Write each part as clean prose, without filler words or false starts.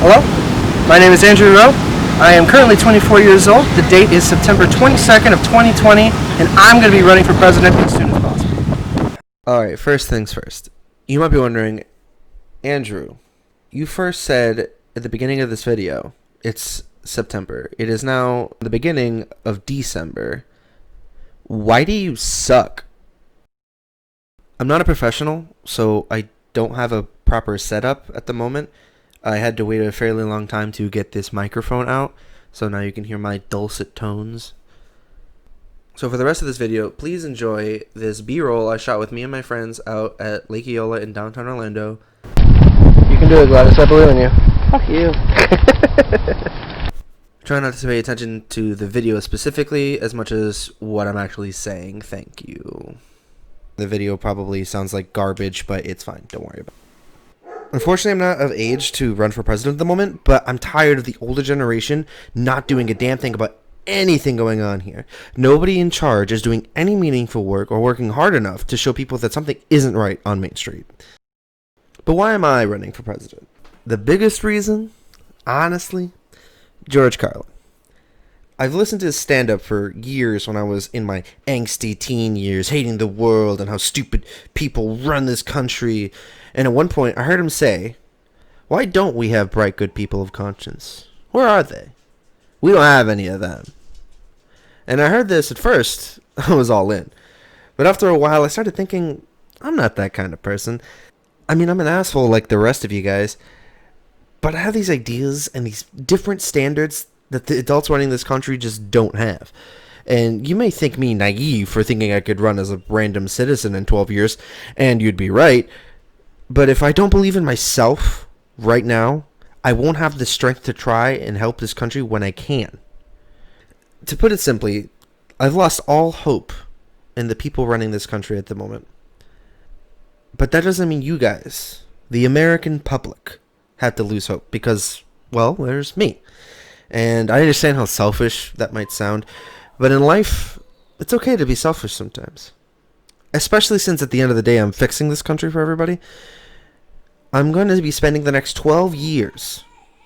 Hello, my name is Andrew Rowe. I am currently 24 years old. The date is September 22nd of 2020, and I'm going to be running for president as soon as possible. Alright, first things first. You might be wondering, Andrew, you first said at the beginning of this video, it's September. It is now the beginning of December. Why do you suck? I'm not a professional, so I don't have a proper setup at the moment. I had to wait a fairly long time to get this microphone out, so now you can hear my dulcet tones. So for the rest of this video, please enjoy this B-roll I shot with me and my friends out at Lake Eola in downtown Orlando. You can do it, Gladys. I believe in you. Fuck you. Try not to pay attention to the video specifically as much as what I'm actually saying. Thank you. The video probably sounds like garbage, but it's fine. Don't worry about it. Unfortunately, I'm not of age to run for president at the moment, but I'm tired of the older generation not doing a damn thing about anything going on here. Nobody in charge is doing any meaningful work or working hard enough to show people that something isn't right on Main Street. But why am I running for president? The biggest reason, honestly, George Carlin. I've listened to his stand-up for years when I was in my angsty teen years, hating the world and how stupid people run this country. And at one point, I heard him say, "Why don't we have bright, good people of conscience? Where are they? We don't have any of them." And I heard this at first, I was all in. But after a while, I started thinking, I'm not that kind of person. I mean, I'm an asshole like the rest of you guys. But I have these ideas and these different standards that the adults running this country just don't have. And you may think me naive for thinking I could run as a random citizen in 12 years, and you'd be right. But if I don't believe in myself right now, I won't have the strength to try and help this country when I can. To put it simply, I've lost all hope in the people running this country at the moment. But that doesn't mean you guys, the American public, have to lose hope because, well, there's me. And I understand how selfish that might sound, but in life, it's okay to be selfish sometimes. Especially since at the end of the day, I'm fixing this country for everybody. I'm going to be spending the next 12 years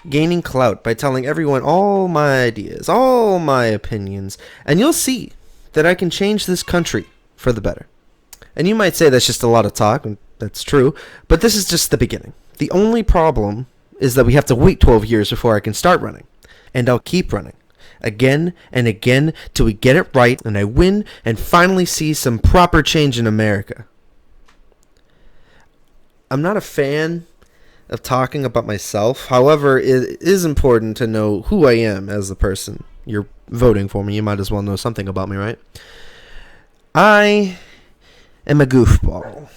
gaining clout by telling everyone all my ideas, all my opinions, and you'll see that I can change this country for the better. And you might say that's just a lot of talk, and that's true, but this is just the beginning. The only problem is that we have to wait 12 years before I can start running. And I'll keep running, again and again, till we get it right, and I win, and finally see some proper change in America. I'm not a fan of talking about myself. However, it is important to know who I am as a person. You're voting for me, you might as well know something about me, right? I am a goofball.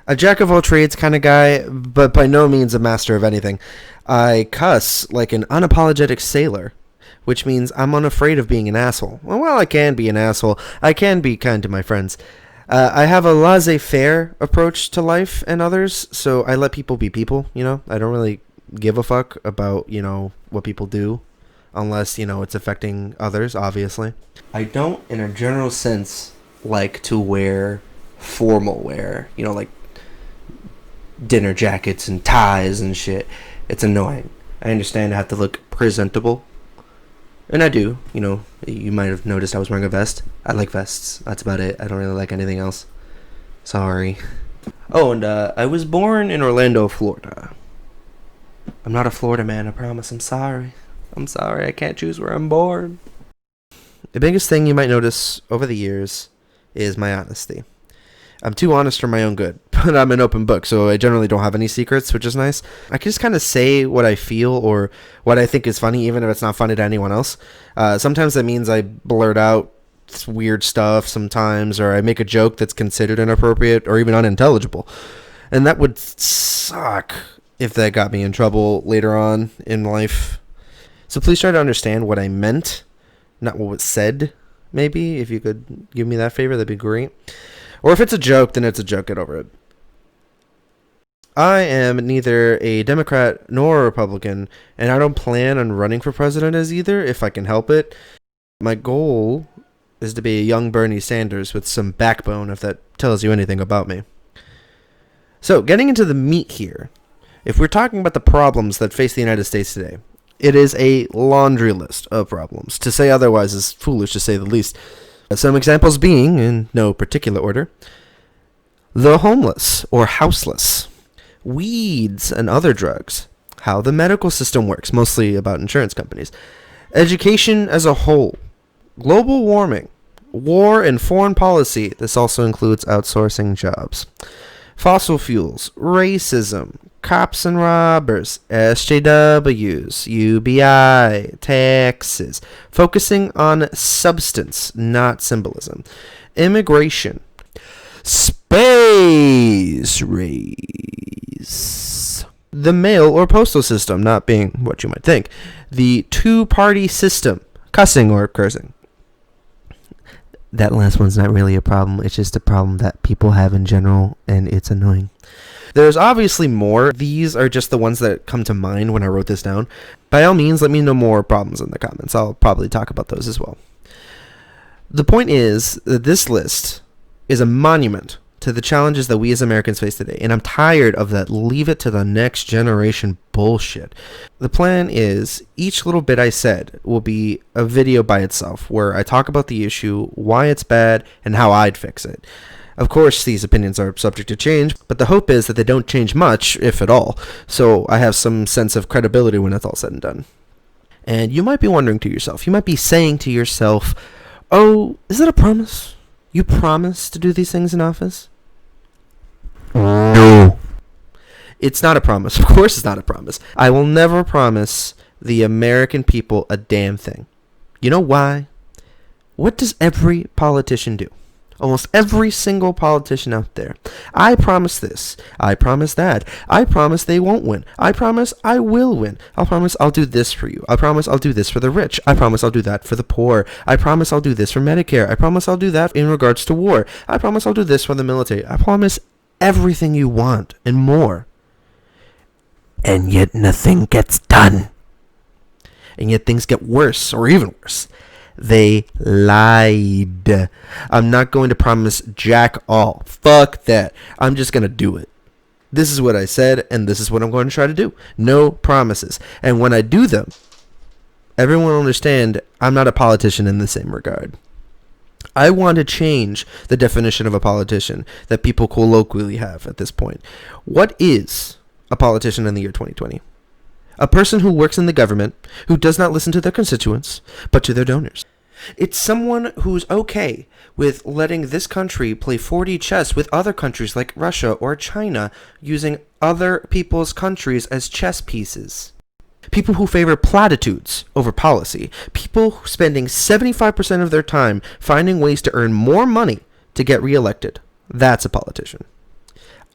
A jack-of-all-trades kind of guy, but by no means a master of anything. I cuss like an unapologetic sailor, which means I'm unafraid of being an asshole. Well, I can be an asshole. I can be kind to my friends. I have a laissez-faire approach to life and others, so I let people be people, you know? I don't really give a fuck about, what people do, unless, it's affecting others, obviously. I don't, in a general sense, like to wear formal wear, like dinner jackets and ties and shit. It's annoying. I understand I have to look presentable. And I do. You might have noticed I was wearing a vest. I like vests. That's about it. I don't really like anything else. Sorry. Oh, and I was born in Orlando, Florida. I'm not a Florida man, I promise. I'm sorry. I can't choose where I'm born. The biggest thing you might notice over the years is my honesty. I'm too honest for my own good, but I'm an open book, so I generally don't have any secrets, which is nice. I can just kind of say what I feel or what I think is funny, even if it's not funny to anyone else. Sometimes that means I blurt out weird stuff sometimes, or I make a joke that's considered inappropriate or even unintelligible. And that would suck if that got me in trouble later on in life. So please try to understand what I meant, not what was said, maybe. If you could give me that favor, that'd be great. Or if it's a joke, then it's a joke. Get over it. I am neither a Democrat nor a Republican, and I don't plan on running for president as either, if I can help it. My goal is to be a young Bernie Sanders with some backbone, if that tells you anything about me. So, getting into the meat here. If we're talking about the problems that face the United States today, it is a laundry list of problems. To say otherwise is foolish, to say the least. Some examples being, in no particular order, the homeless or houseless, weeds and other drugs, how the medical system works, mostly about insurance companies, education as a whole, global warming, war and foreign policy. This also includes outsourcing jobs. Fossil fuels, racism, cops and robbers, SJWs, UBI, taxes, focusing on substance, not symbolism, immigration, space race, the mail or postal system not being what you might think, the two-party system, cussing or cursing. That last one's not really a problem. It's just a problem that people have in general, and it's annoying. There's obviously more. These are just the ones that come to mind when I wrote this down. By all means, let me know more problems in the comments. I'll probably talk about those as well. The point is that this list is a monument to the challenges that we as Americans face today, and I'm tired of that leave it to the next generation bullshit. The plan is each little bit I said will be a video by itself where I talk about the issue, why it's bad, and how I'd fix it. Of course, these opinions are subject to change, but the hope is that they don't change much, if at all, so I have some sense of credibility when it's all said and done. And you might be wondering to yourself, you might be saying to yourself, oh, is that a promise? You promise to do these things in office? No. It's not a promise. Of course it's not a promise. I will never promise the American people a damn thing. You know why? What does every politician do? Almost every single politician out there. I promise this. I promise that. I promise they won't win. I promise I will win. I promise I'll do this for you. I promise I'll do this for the rich. I promise I'll do that for the poor. I promise I'll do this for Medicare. I promise I'll do that in regards to war. I promise I'll do this for the military. I promise everything you want and more. And yet nothing gets done. And yet things get worse or even worse. They lied. I'm not going to promise jack all. Fuck that. I'm just going to do it. This is what I said, and this is what I'm going to try to do. No promises. And when I do them, everyone will understand I'm not a politician in the same regard. I want to change the definition of a politician that people colloquially have at this point. What is a politician in the year 2020? A person who works in the government, who does not listen to their constituents, but to their donors. It's someone who's okay with letting this country play 4D chess with other countries like Russia or China, using other people's countries as chess pieces. People who favor platitudes over policy. People spending 75% of their time finding ways to earn more money to get reelected. That's a politician.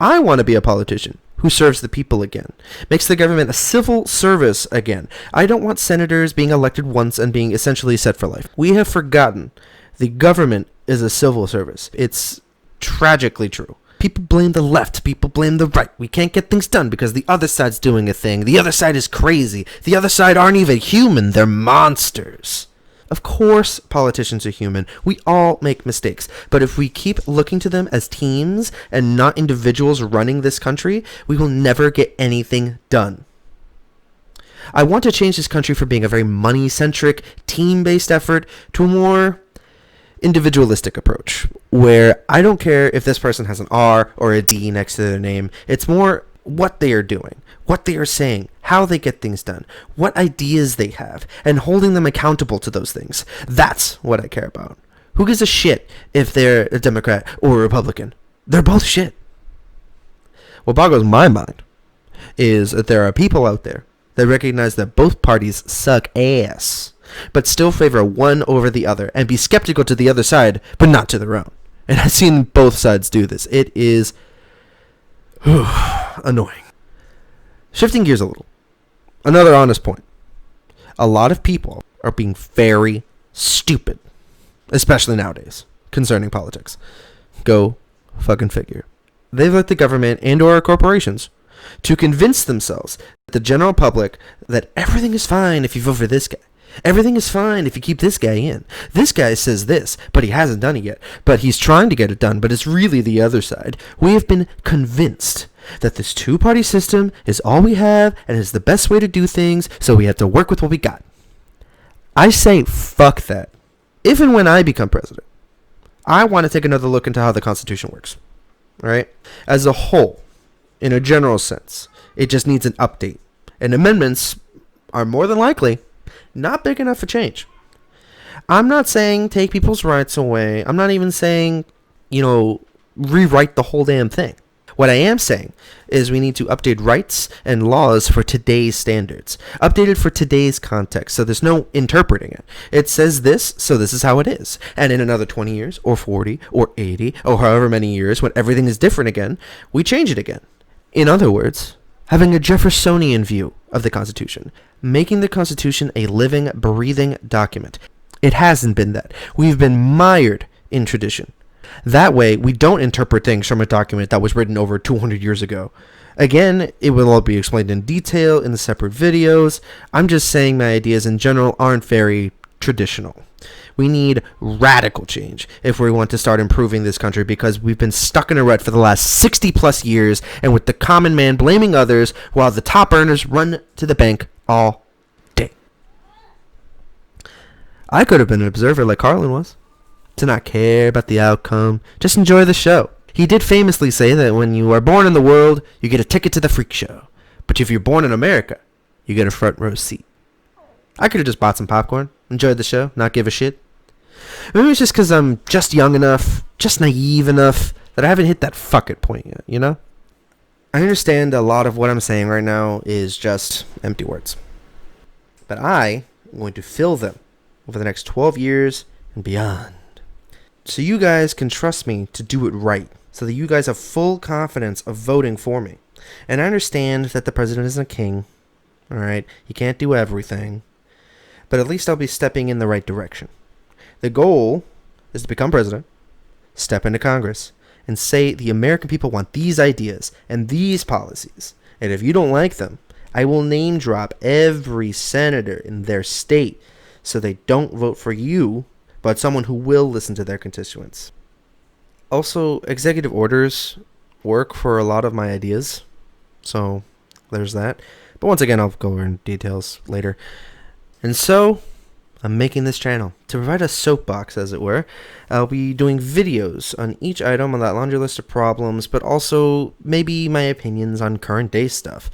I want to be a politician who serves the people again, makes the government a civil service again. I don't want senators being elected once and being essentially set for life. We have forgotten the government is a civil service. It's tragically true. People blame the left. People blame the right. We can't get things done because the other side's doing a thing. The other side is crazy. The other side aren't even human. They're monsters. Of course, politicians are human. We all make mistakes. But if we keep looking to them as teams and not individuals running this country, we will never get anything done. I want to change this country from being a very money-centric, team-based effort to a more individualistic approach, where I don't care if this person has an R or a D next to their name. It's more what they are doing, what they are saying, how they get things done, what ideas they have, and holding them accountable to those things. That's what I care about. Who gives a shit if they're a Democrat or a Republican? They're both shit. What boggles my mind is that there are people out there that recognize that both parties suck ass, but still favor one over the other and be skeptical to the other side, but not to their own. And I've seen both sides do this. It is annoying. Shifting gears a little. Another honest point. A lot of people are being very stupid, especially nowadays, concerning politics. Go fucking figure. They've let the government and or corporations to convince themselves, the general public, that everything is fine if you vote for this guy. Everything is fine if you keep this guy in. This guy says this, but he hasn't done it yet. But he's trying to get it done, but it's really the other side. We have been convinced that this two-party system is all we have and is the best way to do things, so we have to work with what we got. I say fuck that. If and when I become president, I want to take another look into how the Constitution works. All right? As a whole, in a general sense, it just needs an update. And amendments are more than likely not big enough for change. I'm not saying take people's rights away. I'm not even saying, rewrite the whole damn thing. What I am saying is we need to update rights and laws for today's standards. Updated for today's context, so there's no interpreting it. It says this, so this is how it is. And in another 20 years, or 40, or 80, or however many years, when everything is different again, we change it again. In other words, having a Jeffersonian view of the Constitution. Making the Constitution a living, breathing document. It hasn't been that. We've been mired in tradition. That way, we don't interpret things from a document that was written over 200 years ago. Again, it will all be explained in detail in the separate videos. I'm just saying my ideas in general aren't very traditional. We need radical change if we want to start improving this country, because we've been stuck in a rut for the last 60 plus years, and with the common man blaming others while the top earners run to the bank all day. I could have been an observer like Carlin was. To not care about the outcome, just enjoy the show. He did famously say that when you are born in the world, you get a ticket to the freak show. But if you're born in America, you get a front row seat. I could have just bought some popcorn, enjoyed the show, not give a shit. Maybe it's just because I'm just young enough, just naive enough, that I haven't hit that fuck it point yet, you know? I understand a lot of what I'm saying right now is just empty words. But I am going to fill them over the next 12 years and beyond. So you guys can trust me to do it right, so that you guys have full confidence of voting for me. And I understand that the president isn't a king, alright? He can't do everything. But at least I'll be stepping in the right direction. The goal is to become president, step into Congress, and say the American people want these ideas and these policies. And if you don't like them, I will name drop every senator in their state so they don't vote for you, but someone who will listen to their constituents. Also, executive orders work for a lot of my ideas, so there's that. But once again, I'll go over in details later. And so, I'm making this channel to provide a soapbox, as it were. I'll be doing videos on each item on that laundry list of problems, but also maybe my opinions on current day stuff.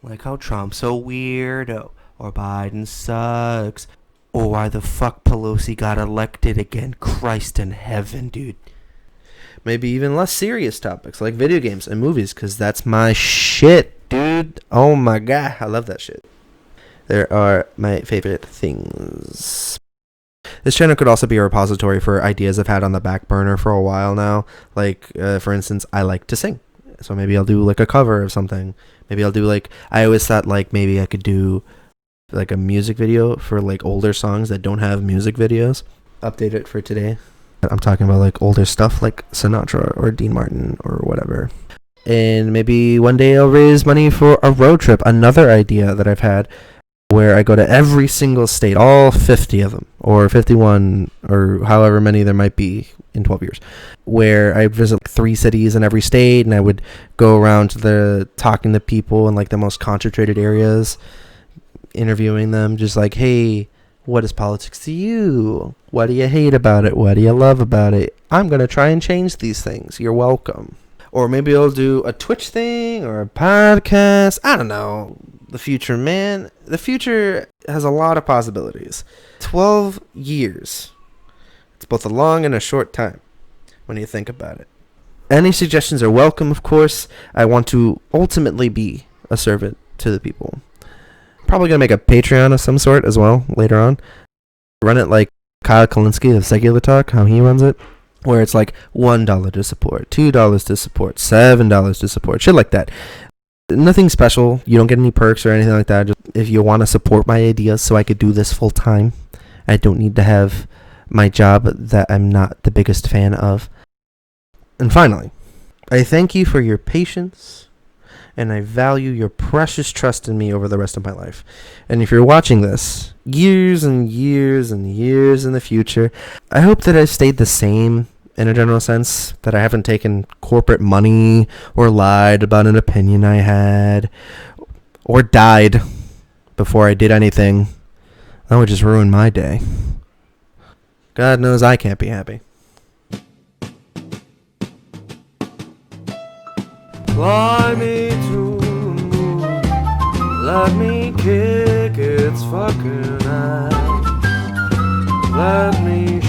Like how Trump's a weirdo, or Biden sucks, or why the fuck Pelosi got elected again. Christ in heaven, dude. Maybe even less serious topics like video games and movies, because that's my shit, dude. Oh my god, I love that shit. There are my favorite things. This channel could also be a repository for ideas I've had on the back burner for a while now. Like, for instance, I like to sing. So maybe I'll do like a cover of something. Maybe I'll do like, I always thought like maybe I could do like a music video for like older songs that don't have music videos. Update it for today. I'm talking about like older stuff like Sinatra or Dean Martin or whatever. And maybe one day I'll raise money for a road trip. Another idea that I've had, where I go to every single state, all 50 of them, or 51, or however many there might be in 12 years, where I visit like 3 cities in every state, and I would go around to talking to people in like the most concentrated areas, interviewing them, just like, hey, what is politics to you? What do you hate about it? What do you love about it? I'm going to try and change these things. You're welcome. Or maybe I'll do a Twitch thing or a podcast. I don't know. The future, man. The future has a lot of possibilities. 12 years. It's both a long and a short time when you think about it. Any suggestions are welcome, of course. I want to ultimately be a servant to the people. Probably going to make a Patreon of some sort as well later on. Run it like Kyle Kalinske of Secular Talk, how he runs it. Where it's like $1 to support, $2 to support, $7 to support, shit like that. Nothing special. You don't get any perks or anything like that. Just if you want to support my ideas so I could do this full time, I don't need to have my job that I'm not the biggest fan of. And finally, I thank you for your patience, and I value your precious trust in me over the rest of my life. And if you're watching this years and years and years in the future, I hope that I stayed the same in a general sense, that I haven't taken corporate money or lied about an opinion I had or died before I did anything. That would just ruin my day. God knows I can't be happy. Fly me to the moon, let me kick its fucking ass, let me